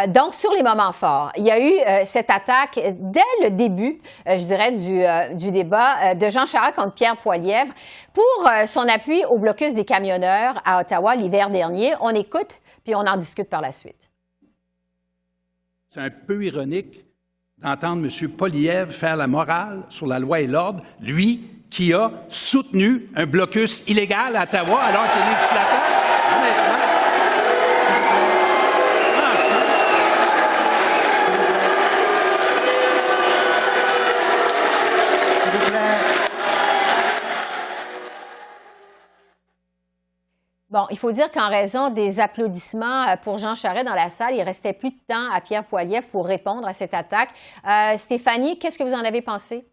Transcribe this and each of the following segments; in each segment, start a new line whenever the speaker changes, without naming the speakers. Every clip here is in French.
Donc, sur les moments forts, il y a eu cette attaque dès le début, je dirais, du débat de Jean Charest contre Pierre Poilievre pour son appui au blocus des camionneurs à Ottawa l'hiver dernier. On écoute, puis on en discute par la suite.
C'est un peu ironique d'entendre M. Poilievre faire la morale sur la loi et l'ordre, lui qui a soutenu un blocus illégal à Ottawa alors qu'il est législateur. Honnêtement.
Bon, il faut dire qu'en raison des applaudissements pour Jean Charest dans la salle, il restait plus de temps à Pierre Poilievre pour répondre à cette attaque. Stéphanie, qu'est-ce que vous en avez pensé?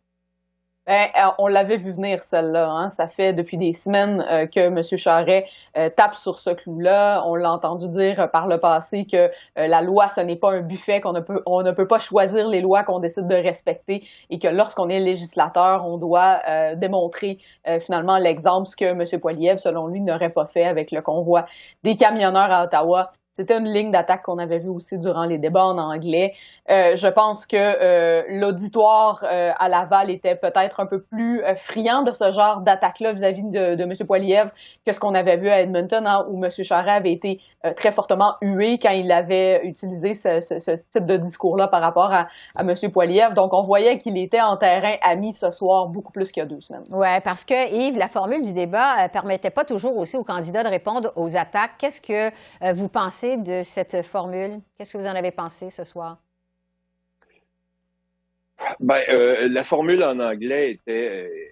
Ben, on l'avait vu venir, celle-là. Hein? Ça fait depuis des semaines que M. Charest tape sur ce clou-là. On l'a entendu dire par le passé que la loi, ce n'est pas un buffet, qu'on ne peut pas choisir les lois qu'on décide de respecter et que lorsqu'on est législateur, on doit démontrer finalement l'exemple, ce que M. Poilievre, selon lui, n'aurait pas fait avec le convoi des camionneurs à Ottawa. C'était une ligne d'attaque qu'on avait vue aussi durant les débats en anglais. Je pense que l'auditoire à Laval était peut-être un peu plus friand de ce genre d'attaque-là vis-à-vis de M. Poilievre que ce qu'on avait vu à Edmonton, hein, où M. Charest avait été très fortement hué quand il avait utilisé ce type de discours-là par rapport à M. Poilievre. Donc, on voyait qu'il était en terrain ami ce soir beaucoup plus qu'il y a 2 semaines.
Oui, parce que, Yves, la formule du débat permettait pas toujours aussi aux candidats de répondre aux attaques. Qu'est-ce que vous pensez de cette formule? Qu'est-ce que vous en avez pensé ce soir?
La formule en anglais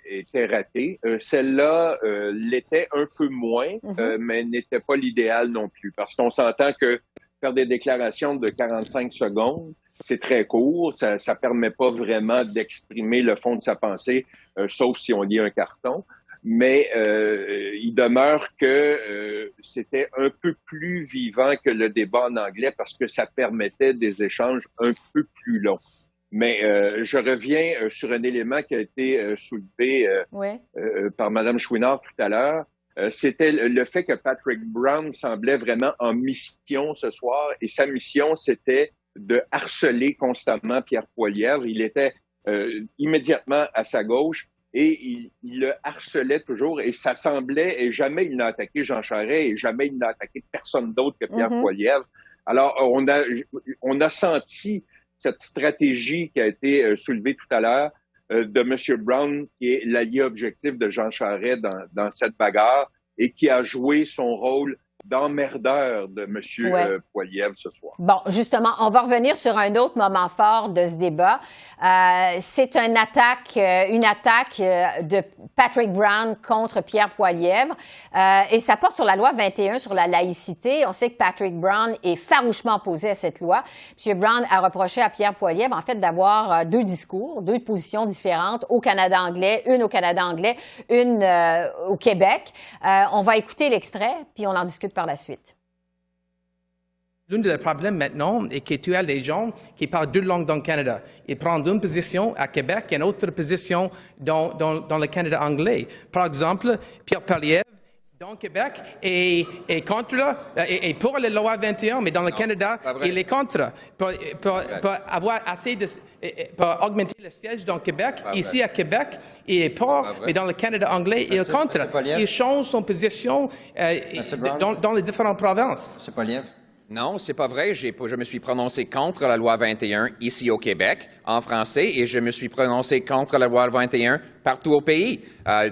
était ratée. Celle-là l'était un peu moins, mais n'était pas l'idéal non plus. Parce qu'on s'entend que faire des déclarations de 45 secondes, c'est très court. Ça permet pas vraiment d'exprimer le fond de sa pensée, sauf si on lit un carton. Mais il demeure que c'était un peu plus vivant que le débat en anglais parce que ça permettait des échanges un peu plus longs. Mais je reviens sur un élément qui a été soulevé par Mme Chouinard tout à l'heure. C'était le fait que Patrick Brown semblait vraiment en mission ce soir. Et sa mission, c'était de harceler constamment Pierre Poilievre. Il était immédiatement à sa gauche et il le harcelait toujours. Et ça semblait, et jamais il n'a attaqué Jean Charest et jamais il n'a attaqué personne d'autre que Pierre Poilievre. Alors, on a senti cette stratégie qui a été soulevée tout à l'heure de M. Brown, qui est l'allié objectif de Jean Charest dans cette bagarre et qui a joué son rôle d'emmerdeur de M. Poilievre ce soir.
Bon, justement, on va revenir sur un autre moment fort de ce débat. C'est une attaque de Patrick Brown contre Pierre Poilievre. Et ça porte sur la loi 21 sur la laïcité. On sait que Patrick Brown est farouchement opposé à cette loi. M. Brown a reproché à Pierre Poilievre, en fait, d'avoir 2 discours, 2 positions différentes au Canada anglais, une au Canada anglais, une au Québec. On va écouter l'extrait, puis on en discute par la suite.
L'un des problèmes maintenant est que tu as des gens qui parlent 2 langues dans le Canada. Ils prennent une position à Québec et une autre position dans le Canada anglais. Par exemple, Pierre Poilievre, dans Québec, est contre, et pour la loi 21, mais dans le Canada, il est contre. Pour avoir assez de... pour augmenter le siège dans Québec, ici à Québec, il est pour, mais dans le Canada anglais, il est contre. Il change son position dans les différentes provinces.
M. Poilievre.
Non, c'est pas vrai. Je me suis prononcé contre la loi 21 ici au Québec, en français, et je me suis prononcé contre la loi 21 partout au pays.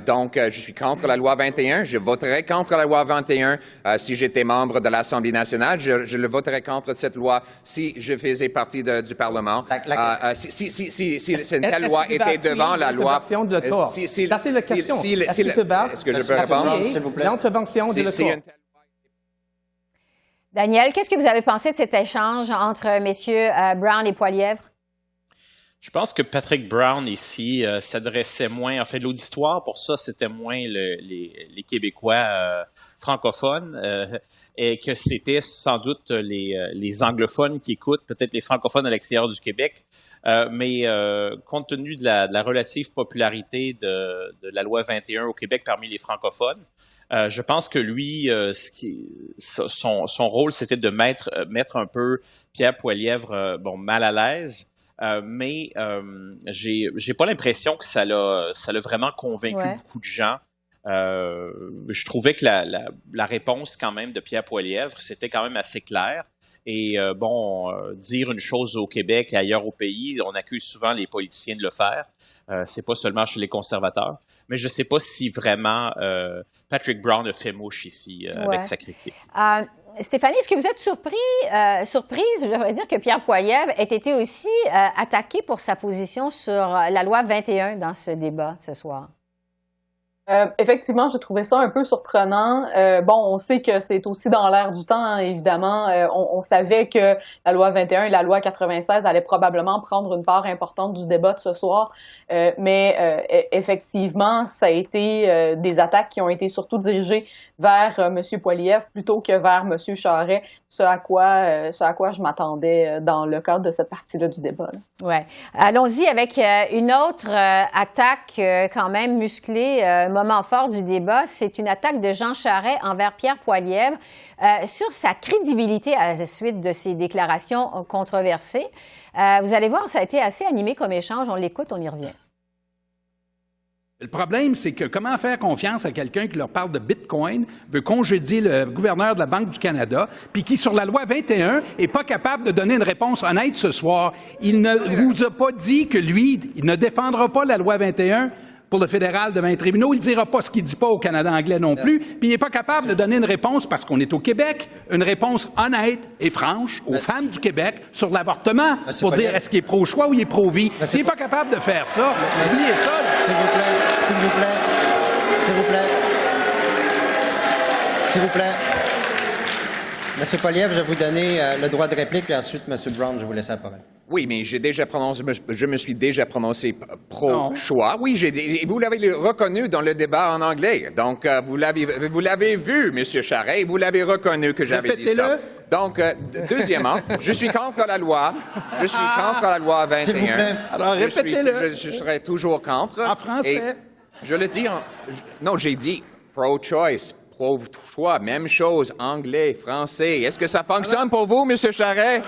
Donc, je suis contre la loi 21. Je voterai contre la loi 21 si j'étais membre de l'Assemblée nationale. Je le voterais contre cette loi si je faisais partie du Parlement. Si une telle loi était devant la loi...
Ça, c'est la question.
Est-ce que je peux répondre?
S'il vous plaît.
L'intervention de l'accord.
Daniel, qu'est-ce que vous avez pensé de cet échange entre messieurs Brown et Poilievre?
Je pense que Patrick Brown, ici, s'adressait moins, en fait, l'auditoire, pour ça, c'était moins les Québécois francophones, et que c'était sans doute les anglophones qui écoutent, peut-être les francophones à l'extérieur du Québec, mais compte tenu de la relative popularité de la loi 21 au Québec parmi les francophones, je pense que lui, son rôle, c'était de mettre un peu Pierre Poilievre mal à l'aise. Mais j'ai pas l'impression que ça l'a vraiment convaincu beaucoup de gens. Je trouvais que la réponse quand même de Pierre Poilievre, c'était quand même assez clair. Et dire une chose au Québec et ailleurs au pays, on accuse souvent les politiciens de le faire. C'est pas seulement chez les conservateurs. Mais je sais pas si vraiment Patrick Brown a fait mouche ici avec sa critique.
Stéphanie, est-ce que vous êtes surprise, je devrais dire, que Pierre Poilievre ait été aussi attaqué pour sa position sur la loi 21 dans ce débat ce soir?
Effectivement, j'ai trouvé ça un peu surprenant. On sait que c'est aussi dans l'air du temps, hein, évidemment. On savait que la loi 21 et la loi 96 allaient probablement prendre une part importante du débat de ce soir. Mais effectivement, ça a été des attaques qui ont été surtout dirigées vers M. Poilievre plutôt que vers M. Charest, ce à quoi je m'attendais dans le cadre de cette partie-là du débat.
Ouais. Allons-y avec une autre attaque quand même musclée, moment fort du débat. C'est une attaque de Jean Charest envers Pierre Poilievre sur sa crédibilité à la suite de ses déclarations controversées. Vous allez voir, ça a été assez animé comme échange. On l'écoute, on y revient.
Le problème, c'est que comment faire confiance à quelqu'un qui leur parle de Bitcoin, veut congédier le gouverneur de la Banque du Canada, puis qui, sur la loi 21, est pas capable de donner une réponse honnête ce soir. Il ne vous a pas dit que lui, il ne défendra pas la loi 21 pour le fédéral devant les tribunaux. Il ne dira pas ce qu'il ne dit pas au Canada anglais non plus. Puis il n'est pas capable de donner une réponse, parce qu'on est au Québec, une réponse honnête et franche aux femmes du Québec sur l'avortement pour dire est-ce qu'il est pro-choix ou il est pro-vie. S'il n'est pas capable de faire ça, oubliez ça.
S'il vous plaît, s'il vous plaît, s'il vous plaît. S'il vous plaît. Monsieur Poilievre, je vais vous donner le droit de réplique, puis ensuite, Monsieur Brown, je vais vous laisser la parole.
Oui, mais je me suis déjà prononcé pro-choix. Oui, vous l'avez reconnu dans le débat en anglais. Donc, vous l'avez vu, M. Charest, vous l'avez reconnu que j'avais dit ça. Donc, deuxièmement, je suis contre la loi. Je suis contre la loi 21.
S'il vous plaît. Alors, répétez-le.
Je serai toujours contre.
En français.
Et je le dis non, j'ai dit pro-choice. Pro-choix, même chose, anglais, français. Est-ce que ça fonctionne pour vous, M. Charest?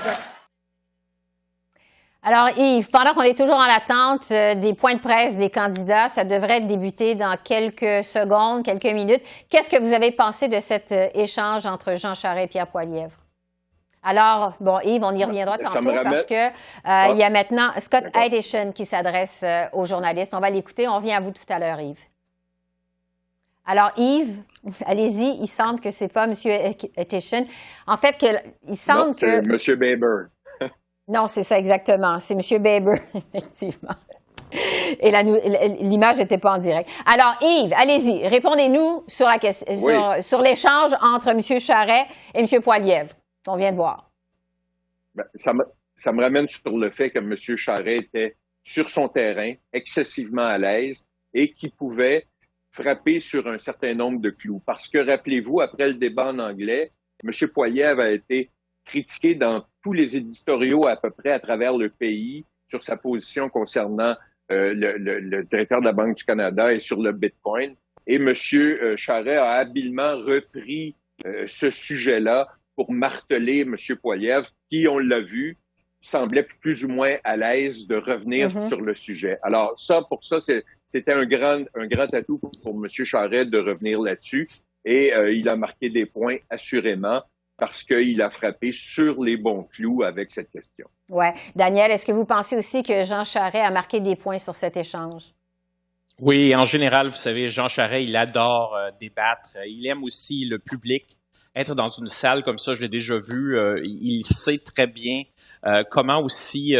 Alors, Yves, pendant qu'on est toujours en attente des points de presse des candidats, ça devrait débuter dans quelques secondes, quelques minutes. Qu'est-ce que vous avez pensé de cet échange entre Jean Charest et Pierre Poilievre? Alors, Yves, on y reviendra tantôt parce que il y a maintenant Scott Aitchison qui s'adresse aux journalistes. On va l'écouter. On revient à vous tout à l'heure, Yves. Alors, Yves, allez-y. Il semble que c'est pas M. Aitchison. En fait, il semble que...
c'est M. Baber.
Non, c'est ça exactement. C'est M. Baber, effectivement. Et l'image n'était pas en direct. Alors, Yves, allez-y. Répondez-nous sur la question, sur l'échange entre M. Charest et M. Poilievre qu'on vient de voir.
Ça me ramène sur le fait que M. Charest était sur son terrain, excessivement à l'aise, et qui pouvait frapper sur un certain nombre de clous. Parce que, rappelez-vous, après le débat en anglais, M. Poilievre a été critiqué dans tous les éditoriaux à peu près à travers le pays sur sa position concernant le directeur de la Banque du Canada et sur le Bitcoin. Et M. Charest a habilement repris ce sujet-là pour marteler M. Poilievre, qui, on l'a vu, semblait plus ou moins à l'aise de revenir sur le sujet. Alors, pour ça, c'était un grand atout pour M. Charest de revenir là-dessus. Et il a marqué des points, assurément, parce qu'il a frappé sur les bons clous avec cette question.
Oui. Daniel, est-ce que vous pensez aussi que Jean Charest a marqué des points sur cet échange?
Oui, en général, vous savez, Jean Charest, il adore débattre. Il aime aussi le public. Être dans une salle comme ça, je l'ai déjà vu, il sait très bien comment aussi,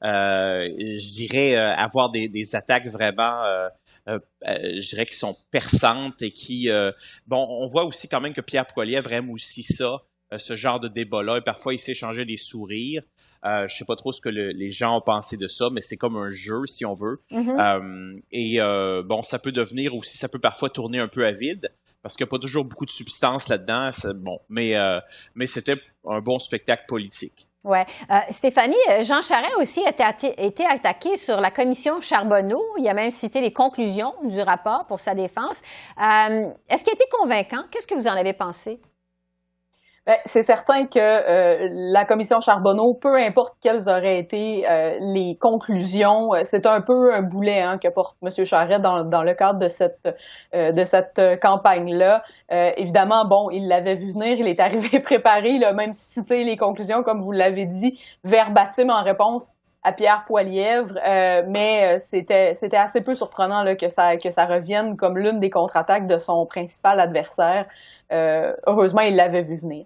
je dirais, avoir des attaques vraiment, je dirais, qui sont perçantes et qui... on voit aussi quand même que Pierre Poilievre aime aussi ça, ce genre de débat-là. Et parfois, il s'échangeait des sourires. Je sais pas trop ce que les gens ont pensé de ça, mais c'est comme un jeu, si on veut. Bon, ça peut devenir aussi, ça peut parfois tourner un peu à vide, parce qu'il n'y a pas toujours beaucoup de substance là-dedans. Bon, mais c'était un bon spectacle politique.
Oui. Stéphanie, Jean Charest aussi a été attaqué sur la commission Charbonneau. Il a même cité les conclusions du rapport pour sa défense. Est-ce qu'il a été convaincant? Qu'est-ce que vous en avez pensé?
C'est certain que la commission Charbonneau, peu importe quelles auraient été les conclusions, c'est un peu un boulet que porte M. Charest dans le cadre de cette campagne-là. Évidemment, bon, il l'avait vu venir, il est arrivé préparé, il a même cité les conclusions, comme vous l'avez dit, verbatim en réponse à Pierre Poilievre, mais c'était assez peu surprenant là, que ça revienne comme l'une des contre-attaques de son principal adversaire. Heureusement, il l'avait vu venir.